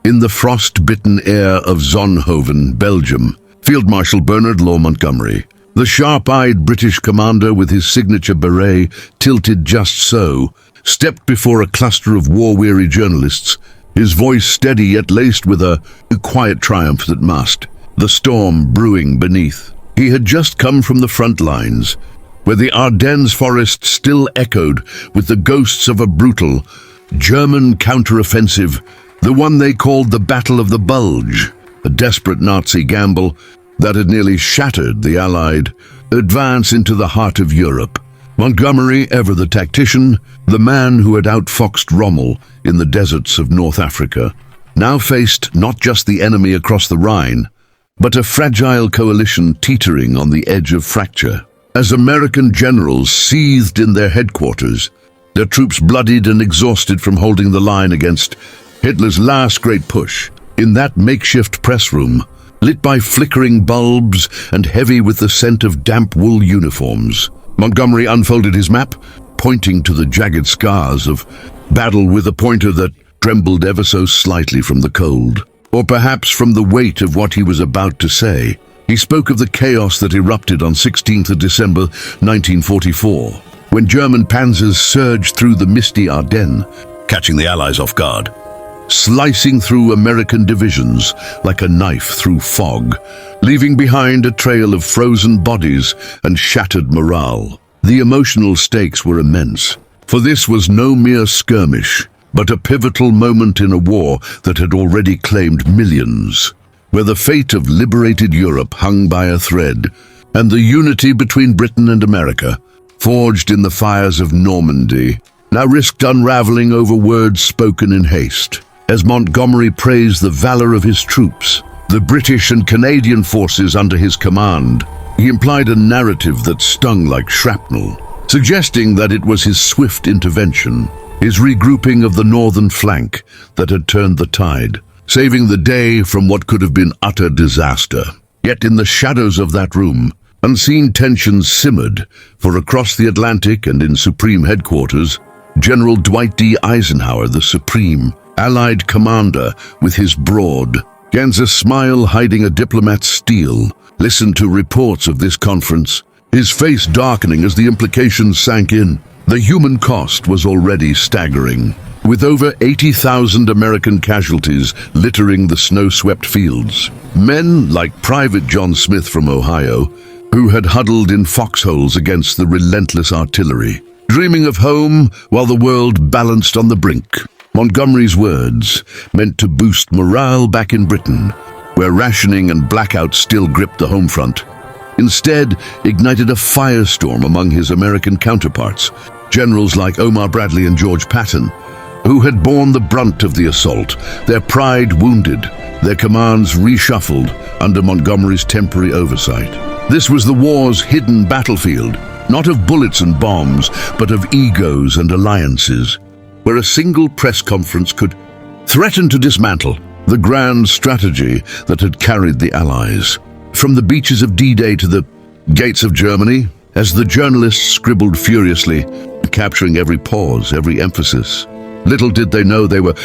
In the frost-bitten air of Zonhoven, Belgium, Field Marshal Bernard Montgomery, the sharp-eyed British commander with his signature beret tilted just so, stepped before a cluster of war-weary journalists, his voice steady yet laced with a quiet triumph that masked the storm brewing beneath. He had just come from the front lines, where the Ardennes forest still echoed with the ghosts of a brutal German counteroffensive, the one they called the Battle of the Bulge, a desperate Nazi gamble that had nearly shattered the Allied advance into the heart of Europe. Montgomery, ever the tactician, the man who had outfoxed Rommel in the deserts of North Africa, now faced not just the enemy across the Rhine, but a fragile coalition teetering on the edge of fracture. As American generals seethed in their headquarters, their troops bloodied and exhausted from holding the line against Hitler's last great push, in that makeshift press room, lit by flickering bulbs and heavy with the scent of damp wool uniforms, Montgomery unfolded his map, pointing to the jagged scars of battle with a pointer that trembled ever so slightly from the cold, or perhaps from the weight of what he was about to say. He spoke of the chaos that erupted on 16th of December 1944, when German panzers surged through the misty Ardennes, catching the Allies off guard, slicing through American divisions like a knife through fog, leaving behind a trail of frozen bodies and shattered morale. The emotional stakes were immense, for this was no mere skirmish, but a pivotal moment in a war that had already claimed millions, where the fate of liberated Europe hung by a thread, and the unity between Britain and America, forged in the fires of Normandy, now risked unraveling over words spoken in haste. As Montgomery praised the valor of his troops, the British and Canadian forces under his command, he implied a narrative that stung like shrapnel, suggesting that it was his swift intervention, his regrouping of the northern flank, that had turned the tide, saving the day from what could have been utter disaster. Yet in the shadows of that room, unseen tensions simmered, for across the Atlantic and in Supreme Headquarters, General Dwight D. Eisenhower, the Supreme Allied commander, with his broad, Kansas smile hiding a diplomat's steel, listened to reports of this conference, his face darkening as the implications sank in. The human cost was already staggering, with over 80,000 American casualties littering the snow-swept fields. Men like Private John Smith from Ohio, who had huddled in foxholes against the relentless artillery, dreaming of home while the world balanced on the brink. Montgomery's words meant to boost morale back in Britain, where rationing and blackouts still gripped the home front. Instead, ignited a firestorm among his American counterparts, generals like Omar Bradley and George Patton, who had borne the brunt of the assault, their pride wounded, their commands reshuffled under Montgomery's temporary oversight. This was the war's hidden battlefield, not of bullets and bombs, but of egos and alliances, where a single press conference could threaten to dismantle the grand strategy that had carried the Allies. From the beaches of D-Day to the gates of Germany, as the journalists scribbled furiously, capturing every pause, every emphasis, little did they know they were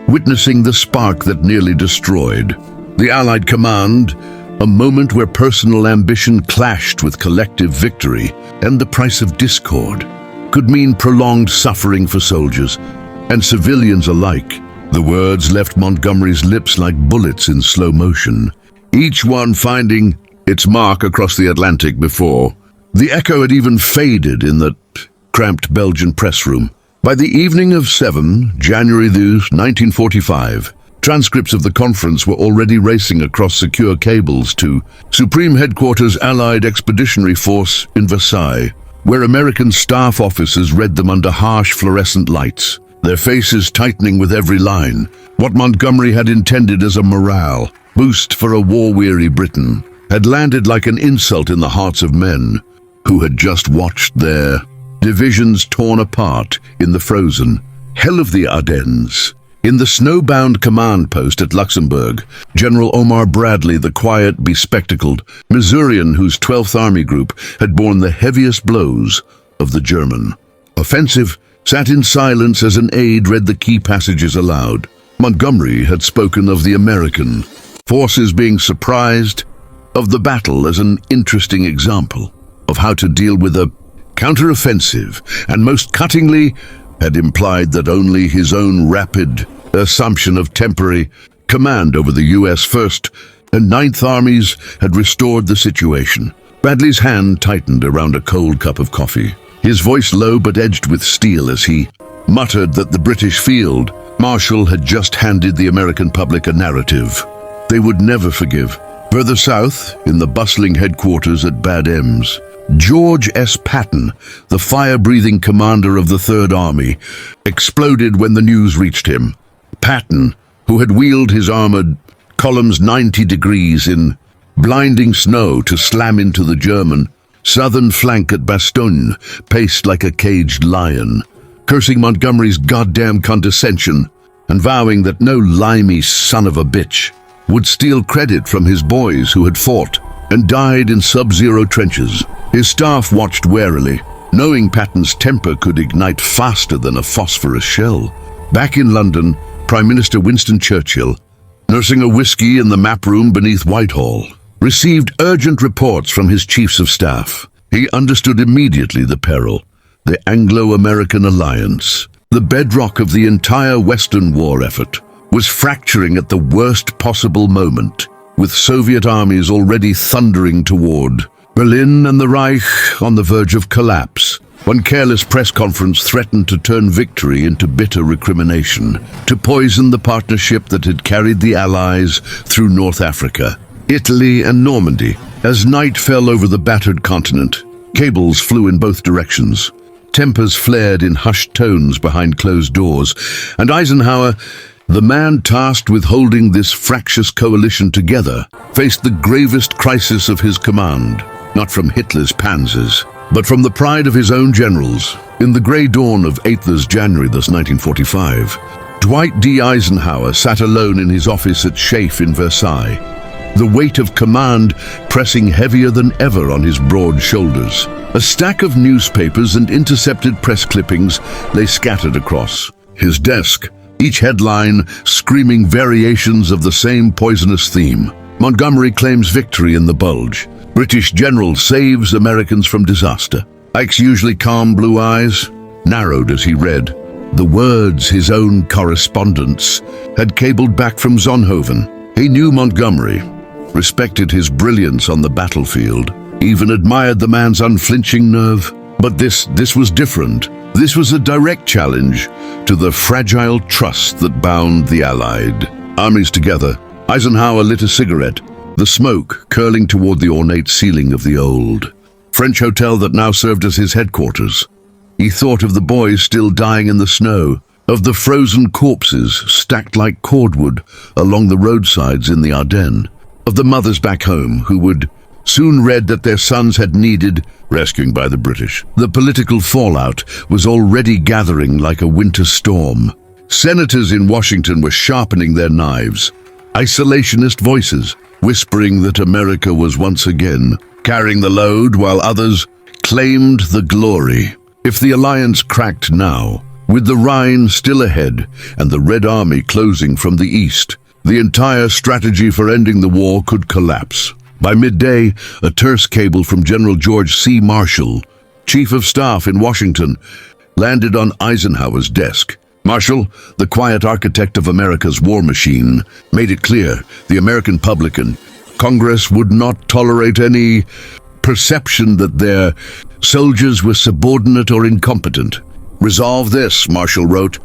witnessing the spark that nearly destroyed the Allied command, a moment where personal ambition clashed with collective victory, and the price of discord could mean prolonged suffering for soldiers and civilians alike. The words left Montgomery's lips like bullets in slow motion, each one finding its mark across the Atlantic before the echo had even faded in that cramped Belgian press room. By the evening of 7 January 1945, transcripts of the conference were already racing across secure cables to Supreme Headquarters Allied Expeditionary Force in Versailles, where American staff officers read them under harsh fluorescent lights, their faces tightening with every line. What Montgomery had intended as a morale boost for a war-weary Britain had landed like an insult in the hearts of men who had just watched their divisions torn apart in the frozen hell of the Ardennes. In the snowbound command post at Luxembourg, General Omar Bradley, the quiet, bespectacled Missourian whose 12th Army Group had borne the heaviest blows of the German offensive, sat in silence as an aide read the key passages aloud. Montgomery had spoken of the American forces being surprised, of the battle as an interesting example of how to deal with a counteroffensive, and most cuttingly had implied that only his own rapid assumption of temporary command over the U.S. First and Ninth Armies had restored the situation. Bradley's hand tightened around a cold cup of coffee, his voice low but edged with steel as he muttered that the British Field Marshal had just handed the American public a narrative they would never forgive. Further south, in the bustling headquarters at Bad Ems, George S. Patton, the fire-breathing commander of the Third Army, exploded when the news reached him. Patton, who had wheeled his armored columns 90 degrees in blinding snow to slam into the German southern flank at Bastogne, paced like a caged lion, cursing Montgomery's goddamn condescension and vowing that no limey son of a bitch would steal credit from his boys who had fought and died in sub-zero trenches. His staff watched warily, knowing Patton's temper could ignite faster than a phosphorus shell. Back in London, Prime Minister Winston Churchill, nursing a whiskey in the map room beneath Whitehall, received urgent reports from his chiefs of staff. He understood immediately the peril, the Anglo-American alliance, the bedrock of the entire Western war effort, was fracturing at the worst possible moment, with Soviet armies already thundering toward Berlin and the Reich on the verge of collapse. One careless press conference threatened to turn victory into bitter recrimination, to poison the partnership that had carried the Allies through North Africa, Italy and Normandy. As night fell over the battered continent, cables flew in both directions. Tempers flared in hushed tones behind closed doors, and Eisenhower, the man tasked with holding this fractious coalition together, faced the gravest crisis of his command, not from Hitler's panzers, but from the pride of his own generals. In the grey dawn of 8th January 1945, Dwight D. Eisenhower sat alone in his office at Schaeff in Versailles, the weight of command pressing heavier than ever on his broad shoulders. A stack of newspapers and intercepted press clippings lay scattered across his desk, each headline screaming variations of the same poisonous theme. Montgomery claims victory in the Bulge. British general saves Americans from disaster. Ike's usually calm blue eyes narrowed as he read. The words his own correspondents had cabled back from Zonhoven. He knew Montgomery, respected his brilliance on the battlefield, even admired the man's unflinching nerve. But this was different. This was a direct challenge to the fragile trust that bound the Allied armies together. Eisenhower lit a cigarette, the smoke curling toward the ornate ceiling of the old French hotel that now served as his headquarters. He thought of the boys still dying in the snow, of the frozen corpses stacked like cordwood along the roadsides in the Ardennes, of the mothers back home who would soon read that their sons had needed rescuing by the British. The political fallout was already gathering like a winter storm. Senators in Washington were sharpening their knives, isolationist voices whispering that America was once again carrying the load while others claimed the glory. If the alliance cracked now, with the Rhine still ahead and the Red Army closing from the east, the entire strategy for ending the war could collapse. By midday, a terse cable from General George C. Marshall, Chief of Staff in Washington, landed on Eisenhower's desk. Marshall, the quiet architect of America's war machine, made it clear the American public and Congress would not tolerate any perception that their soldiers were subordinate or incompetent. Resolve this, Marshall wrote,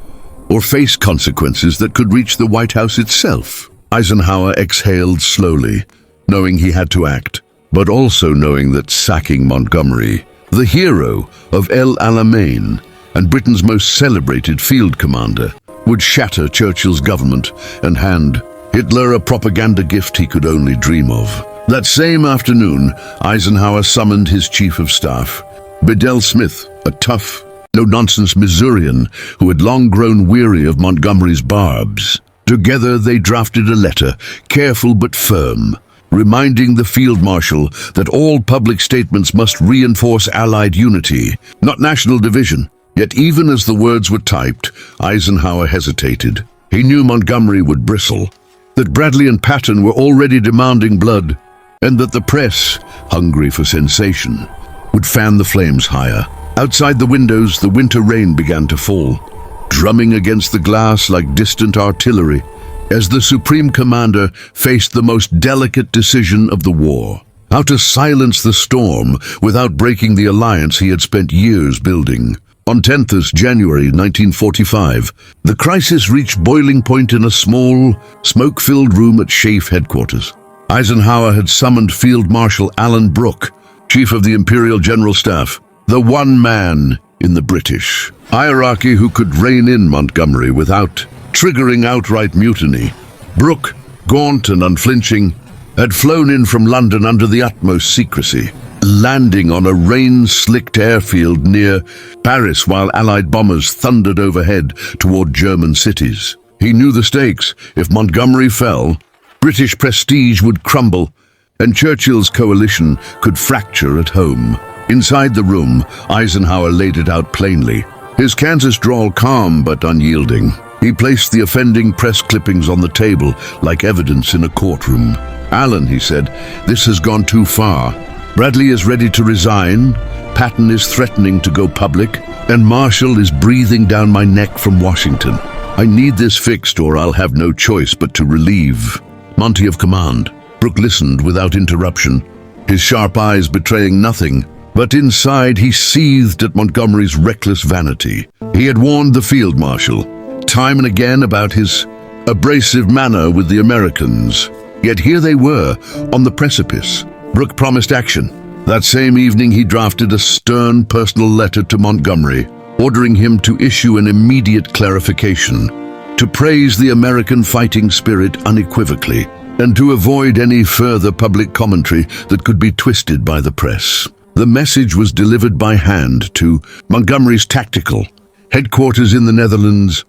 or face consequences that could reach the White House itself. Eisenhower exhaled slowly, knowing he had to act, but also knowing that sacking Montgomery, the hero of El Alamein and Britain's most celebrated field commander, would shatter Churchill's government and hand Hitler a propaganda gift he could only dream of. That same afternoon, Eisenhower summoned his chief of staff, Bedell Smith, a tough, no-nonsense Missourian who had long grown weary of Montgomery's barbs. Together they drafted a letter, careful but firm, reminding the Field Marshal that all public statements must reinforce Allied unity, not national division. Yet even as the words were typed, Eisenhower hesitated. He knew Montgomery would bristle, that Bradley and Patton were already demanding blood, and that the press, hungry for sensation, would fan the flames higher. Outside the windows, the winter rain began to fall, drumming against the glass like distant artillery, as the Supreme Commander faced the most delicate decision of the war: how to silence the storm without breaking the alliance he had spent years building. On 10th January 1945, the crisis reached boiling point in a small, smoke-filled room at SHAEF headquarters. Eisenhower had summoned Field Marshal Alan Brooke, Chief of the Imperial General Staff, the one man in the British hierarchy who could rein in Montgomery without triggering outright mutiny. Brooke, gaunt and unflinching, had flown in from London under the utmost secrecy, landing on a rain-slicked airfield near Paris while Allied bombers thundered overhead toward German cities. He knew the stakes. If Montgomery fell, British prestige would crumble, and Churchill's coalition could fracture at home. Inside the room, Eisenhower laid it out plainly, his Kansas drawl calm but unyielding. He placed the offending press clippings on the table like evidence in a courtroom. "Alan," he said, "this has gone too far. Bradley is ready to resign, Patton is threatening to go public, and Marshall is breathing down my neck from Washington. I need this fixed or I'll have no choice but to relieve Monty of command." Brooke listened without interruption, his sharp eyes betraying nothing, but inside he seethed at Montgomery's reckless vanity. He had warned the Field Marshal time and again about his abrasive manner with the Americans, yet here they were, on the precipice. Brooke promised action. That same evening he drafted a stern personal letter to Montgomery, ordering him to issue an immediate clarification, to praise the American fighting spirit unequivocally, and to avoid any further public commentary that could be twisted by the press. The message was delivered by hand to Montgomery's tactical headquarters in the Netherlands,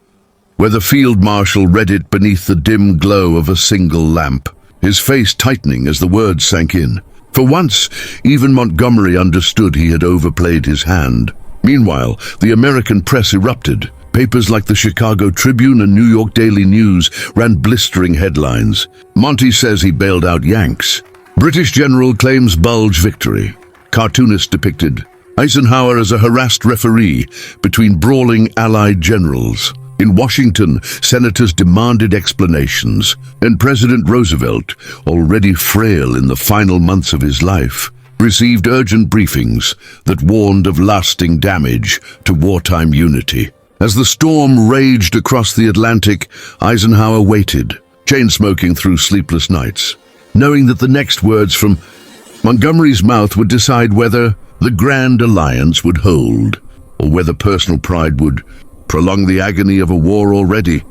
where the Field Marshal read it beneath the dim glow of a single lamp, his face tightening as the words sank in. For once, even Montgomery understood he had overplayed his hand. Meanwhile, the American press erupted. Papers like the Chicago Tribune and New York Daily News ran blistering headlines. "Monty says he bailed out Yanks. British general claims Bulge victory." Cartoonists depicted Eisenhower as a harassed referee between brawling Allied generals. In Washington, senators demanded explanations, and President Roosevelt, already frail in the final months of his life, received urgent briefings that warned of lasting damage to wartime unity. As the storm raged across the Atlantic, Eisenhower waited, chain-smoking through sleepless nights, knowing that the next words from Montgomery's mouth would decide whether the Grand Alliance would hold, or whether personal pride would prolong the agony of a war already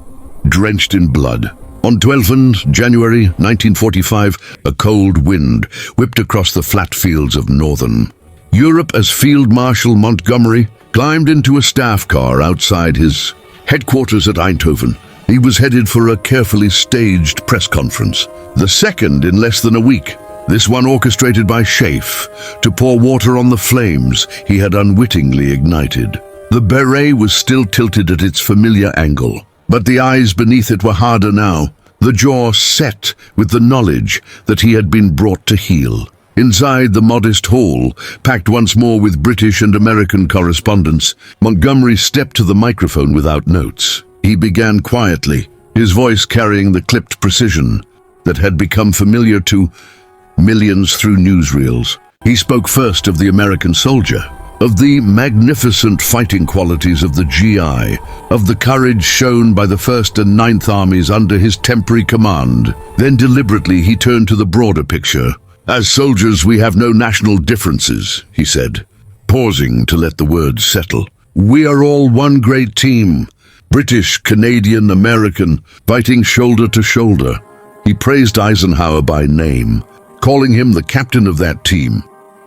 drenched in blood. On 12th January 1945, a cold wind whipped across the flat fields of northern Europe as Field Marshal Montgomery climbed into a staff car outside his headquarters at Eindhoven. He was headed for a carefully staged press conference, the second in less than a week, this one orchestrated by SHAEF to pour water on the flames he had unwittingly ignited. The beret was still tilted at its familiar angle, but the eyes beneath it were harder now, the jaw set with the knowledge that he had been brought to heel. Inside the modest hall, packed once more with British and American correspondents, Montgomery stepped to the microphone without notes. He began quietly, his voice carrying the clipped precision that had become familiar to millions through newsreels. He spoke first of the American soldier, of the magnificent fighting qualities of the GI, of the courage shown by the 1st and 9th Armies under his temporary command. Then deliberately he turned to the broader picture. "As soldiers we have no national differences," he said, pausing to let the words settle. "We are all one great team, British, Canadian, American, fighting shoulder to shoulder." He praised Eisenhower by name, calling him the captain of that team,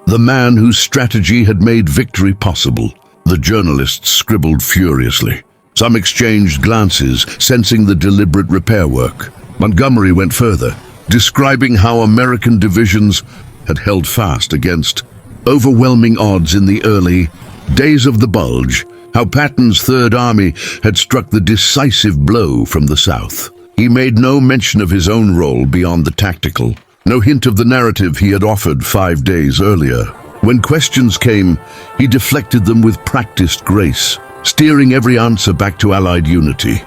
the man whose strategy had made victory possible. The journalists scribbled furiously. Some exchanged glances, sensing the deliberate repair work. Montgomery went further, describing how American divisions had held fast against overwhelming odds in the early days of the Bulge, how Patton's Third Army had struck the decisive blow from the south. He made no mention of his own role beyond the tactical, no hint of the narrative he had offered 5 days earlier. When questions came, he deflected them with practiced grace, steering every answer back to Allied unity.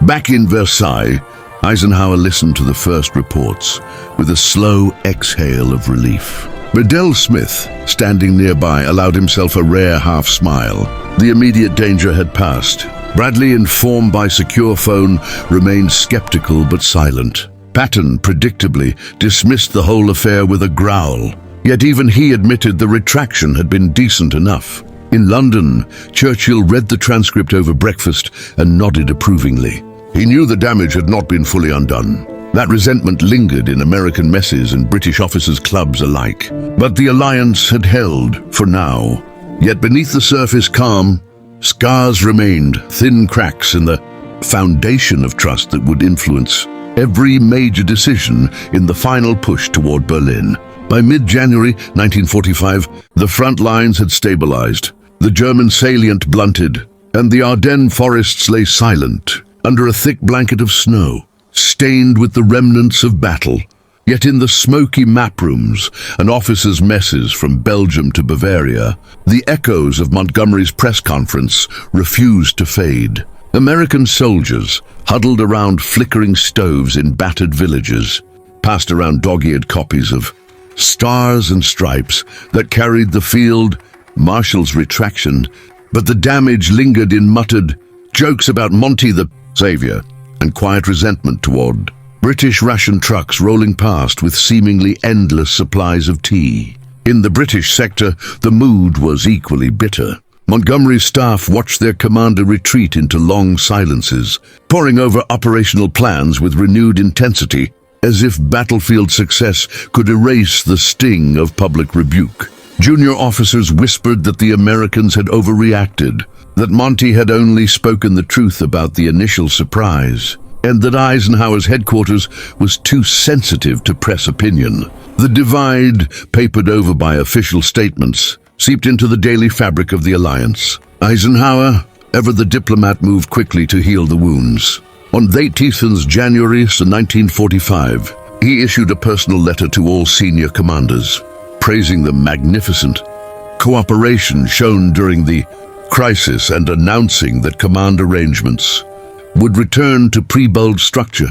Back in Versailles, Eisenhower listened to the first reports with a slow exhale of relief. Bedell Smith, standing nearby, allowed himself a rare half-smile. The immediate danger had passed. Bradley, informed by secure phone, remained skeptical but silent. Patton, predictably, dismissed the whole affair with a growl. Yet even he admitted the retraction had been decent enough. In London, Churchill read the transcript over breakfast and nodded approvingly. He knew the damage had not been fully undone. That resentment lingered in American messes and British officers' clubs alike. But the alliance had held, for now. Yet beneath the surface calm, scars remained, thin cracks in the foundation of trust that would influence every major decision in the final push toward Berlin. By mid-January 1945, the front lines had stabilized, the German salient blunted, and the Ardennes forests lay silent under a thick blanket of snow, stained with the remnants of battle. Yet in the smoky map rooms and officers' messes from Belgium to Bavaria, the echoes of Montgomery's press conference refused to fade. American soldiers, huddled around flickering stoves in battered villages, passed around dog-eared copies of Stars and Stripes that carried the Field Marshal's retraction, but the damage lingered in muttered jokes about Monty the Savior and quiet resentment toward British ration trucks rolling past with seemingly endless supplies of tea. In the British sector, the mood was equally bitter. Montgomery's staff watched their commander retreat into long silences, poring over operational plans with renewed intensity, as if battlefield success could erase the sting of public rebuke. Junior officers whispered that the Americans had overreacted, that Monty had only spoken the truth about the initial surprise, and that Eisenhower's headquarters was too sensitive to press opinion. The divide, papered over by official statements, seeped into the daily fabric of the alliance. Eisenhower, ever the diplomat, moved quickly to heal the wounds. On Thiesen's January 1945, he issued a personal letter to all senior commanders, praising the magnificent cooperation shown during the crisis and announcing that command arrangements would return to pre-Bulge structure.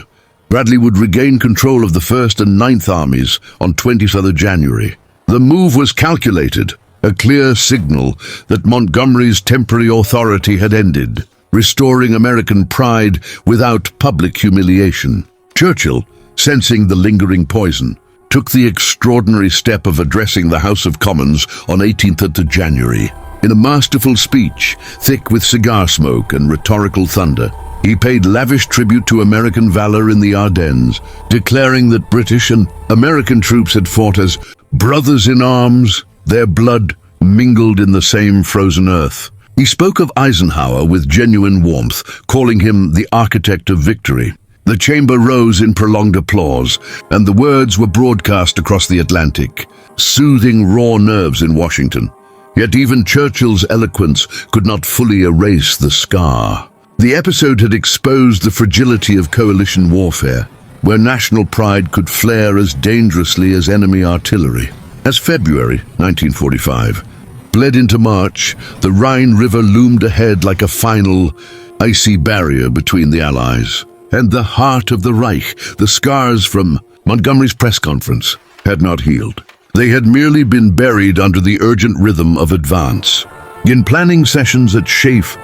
Bradley would regain control of the 1st and 9th Armies on 20th January. The move was calculated, a clear signal that Montgomery's temporary authority had ended, restoring American pride without public humiliation. Churchill, sensing the lingering poison, took the extraordinary step of addressing the House of Commons on 18th January. In a masterful speech, thick with cigar smoke and rhetorical thunder, he paid lavish tribute to American valor in the Ardennes, declaring that British and American troops had fought as brothers in arms, their blood mingled in the same frozen earth. He spoke of Eisenhower with genuine warmth, calling him the architect of victory. The chamber rose in prolonged applause, and the words were broadcast across the Atlantic, soothing raw nerves in Washington. Yet even Churchill's eloquence could not fully erase the scar. The episode had exposed the fragility of coalition warfare, where national pride could flare as dangerously as enemy artillery. As February 1945 bled into March, the Rhine River loomed ahead like a final, icy barrier between the Allies and the heart of the Reich. The scars from Montgomery's press conference had not healed. They had merely been buried under the urgent rhythm of advance. In planning sessions at Schaeff,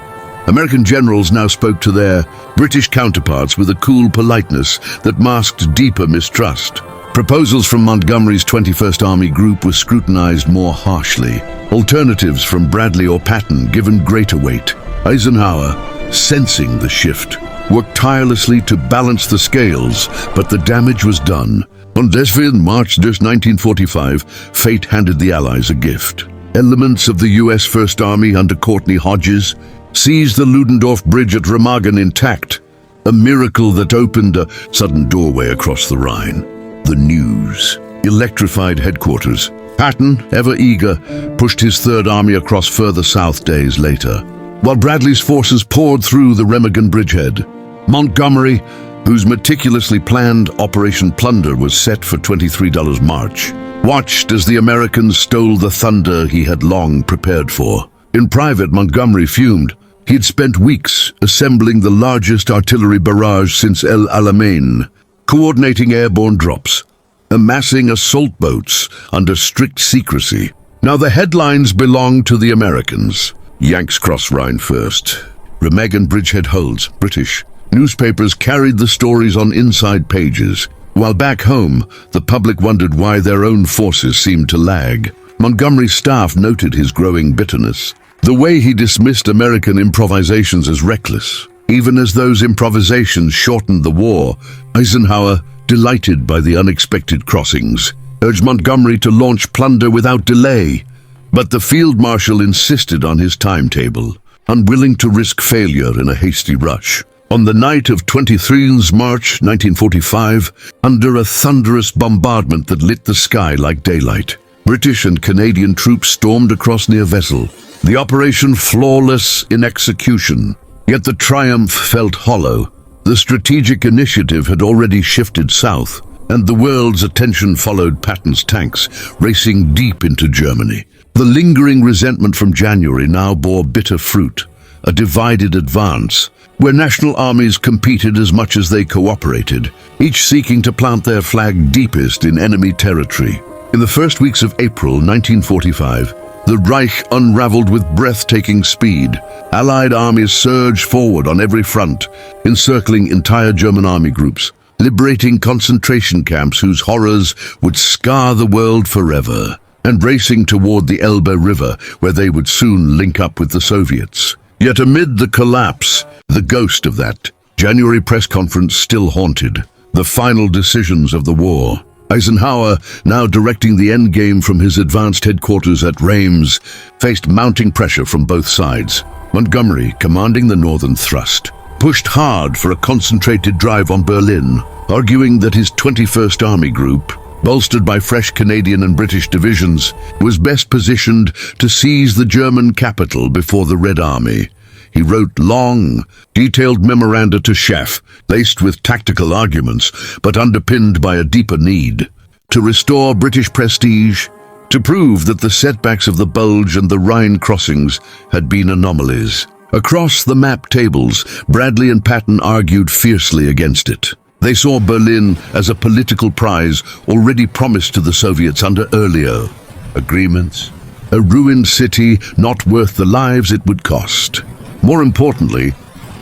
American generals now spoke to their British counterparts with a cool politeness that masked deeper mistrust. Proposals from Montgomery's 21st Army Group were scrutinized more harshly. Alternatives from Bradley or Patton given greater weight. Eisenhower, sensing the shift, worked tirelessly to balance the scales, but the damage was done. On Desfield, March 1945, fate handed the Allies a gift. Elements of the U.S. First Army under Courtney Hodges seized the Ludendorff Bridge at Remagen intact, a miracle that opened a sudden doorway across the Rhine. The news electrified headquarters. Patton, ever eager, pushed his Third Army across further south days later. while Bradley's forces poured through the Remagen bridgehead. Montgomery, whose meticulously planned Operation Plunder was set for $23 March, watched as the Americans stole the thunder he had long prepared for. In private, Montgomery fumed. He had spent weeks assembling the largest artillery barrage since El Alamein, coordinating airborne drops, amassing assault boats under strict secrecy. Now the headlines belonged to the Americans. Yanks cross Rhine first. Remagen bridgehead holds, British. Newspapers carried the stories on inside pages, while back home, the public wondered why their own forces seemed to lag. Montgomery's staff noted his growing bitterness. The way he dismissed American improvisations as reckless, even as those improvisations shortened the war. Eisenhower, delighted by the unexpected crossings, urged Montgomery to launch plunder without delay. But the Field Marshal insisted on his timetable, unwilling to risk failure in a hasty rush. On the night of 23 March 1945, under a thunderous bombardment that lit the sky like daylight, British and Canadian troops stormed across near Wesel, the operation flawless in execution. Yet the triumph felt hollow. The strategic initiative had already shifted south, and the world's attention followed Patton's tanks, racing deep into Germany. The lingering resentment from January now bore bitter fruit, a divided advance, where national armies competed as much as they cooperated, each seeking to plant their flag deepest in enemy territory. In the first weeks of April 1945, the Reich unraveled with breathtaking speed. Allied armies surged forward on every front, encircling entire German army groups, liberating concentration camps whose horrors would scar the world forever, and racing toward the Elbe River, where they would soon link up with the Soviets. Yet amid the collapse, the ghost of that January press conference still haunted. The final decisions of the war. Eisenhower, now directing the endgame from his advanced headquarters at Reims, faced mounting pressure from both sides. Montgomery, commanding the northern thrust, pushed hard for a concentrated drive on Berlin, arguing that his 21st Army Group, bolstered by fresh Canadian and British divisions, was best positioned to seize the German capital before the Red Army. He wrote long, detailed memoranda to Chef, laced with tactical arguments, but underpinned by a deeper need to restore British prestige, to prove that the setbacks of the Bulge and the Rhine crossings had been anomalies. Across the map tables, Bradley and Patton argued fiercely against it. They saw Berlin as a political prize already promised to the Soviets under earlier agreements, a ruined city not worth the lives it would cost. More importantly,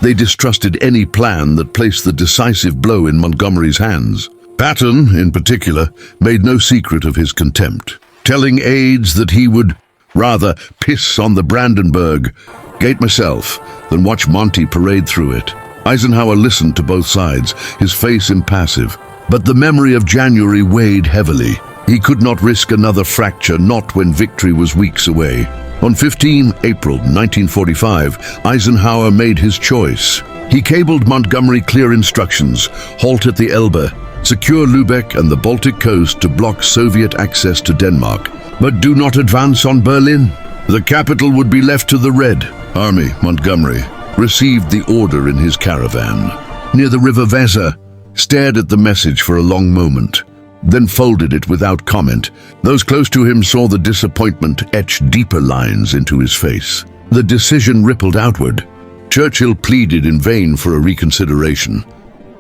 they distrusted any plan that placed the decisive blow in Montgomery's hands. Patton, in particular, made no secret of his contempt, telling aides that he would rather piss on the Brandenburg Gate myself than watch Monty parade through it. Eisenhower listened to both sides, his face impassive, but the memory of January weighed heavily. He could not risk another fracture, not when victory was weeks away. On 15 April 1945, Eisenhower made his choice. He cabled Montgomery clear instructions: halt at the Elbe, secure Lübeck and the Baltic coast to block Soviet access to Denmark, but do not advance on Berlin. The capital would be left to the Red Army. Montgomery received the order in his caravan near the River Weser, stared at the message for a long moment, then folded it without comment. Those close to him saw the disappointment etch deeper lines into his face. The decision rippled outward. Churchill pleaded in vain for a reconsideration,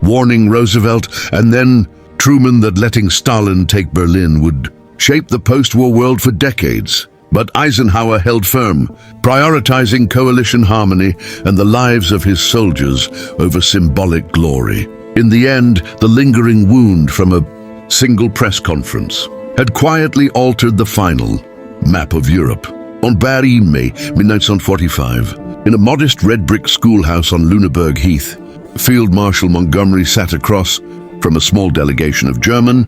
warning Roosevelt and then Truman that letting Stalin take Berlin would shape the post-war world for decades. But Eisenhower held firm, prioritizing coalition harmony and the lives of his soldiers over symbolic glory. In the end, the lingering wound from a single press conference had quietly altered the final map of Europe. On Paris, May 1945, in a modest red brick schoolhouse on Lüneburg Heath, Field Marshal Montgomery sat across from a small delegation of German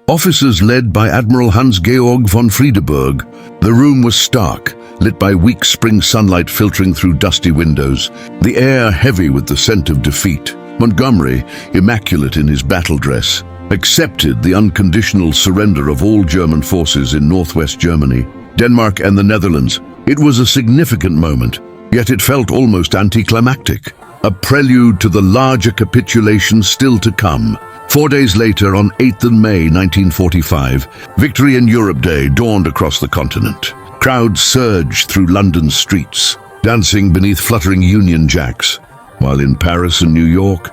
officers led by Admiral Hans-Georg von Friedeburg. The room was stark, lit by weak spring sunlight filtering through dusty windows, the air heavy with the scent of defeat. Montgomery, immaculate in his battle dress, accepted the unconditional surrender of all German forces in northwest Germany, Denmark and the Netherlands. It was a significant moment, Yet it felt almost anticlimactic, a prelude to the larger capitulation still to come. 4 days later, on 8th of May 1945, Victory in Europe Day dawned across the continent. Crowds surged through London's streets, dancing beneath fluttering Union Jacks, while in Paris and New York,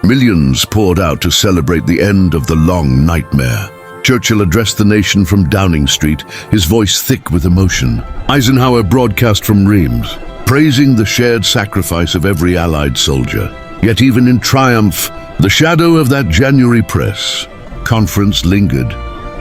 millions poured out to celebrate the end of the long nightmare. Churchill addressed the nation from Downing Street, his voice thick with emotion. Eisenhower broadcast from Reims, praising the shared sacrifice of every Allied soldier. Yet even in triumph, the shadow of that January press conference lingered,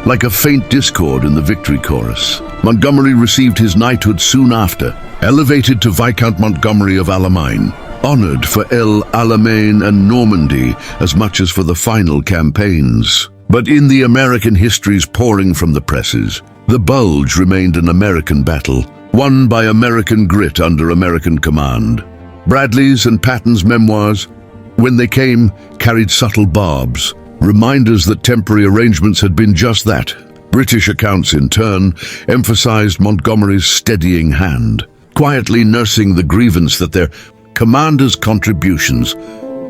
like a faint discord in the victory chorus. Montgomery received his knighthood soon after, elevated to Viscount Montgomery of Alamein, honored for El Alamein and Normandy as much as for the final campaigns. But in the American histories pouring from the presses, the Bulge remained an American battle, won by American grit under American command. Bradley's and Patton's memoirs, when they came, carried subtle barbs, reminders that temporary arrangements had been just that. British accounts, in turn, emphasized Montgomery's steadying hand, quietly nursing the grievance that their commander's contributions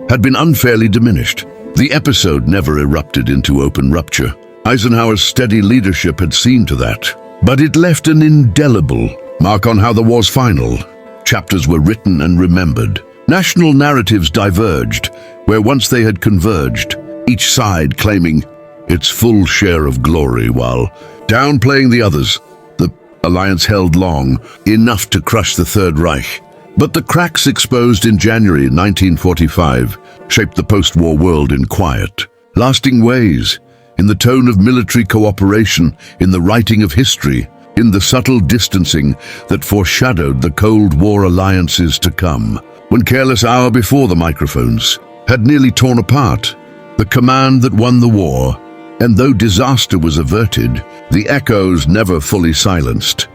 had been unfairly diminished. The episode never erupted into open rupture. Eisenhower's steady leadership had seen to that. But it left an indelible mark on how the war's final chapters were written and remembered. National narratives diverged, where once they had converged, each side claiming its full share of glory while downplaying the others. The alliance held long, enough to crush the Third Reich. But the cracks exposed in January 1945 shaped the post-war world in quiet, lasting ways, in the tone of military cooperation, in the writing of history, in the subtle distancing that foreshadowed the Cold War alliances to come. One careless hour before the microphones had nearly torn apart the command that won the war, and though disaster was averted, the echoes never fully silenced.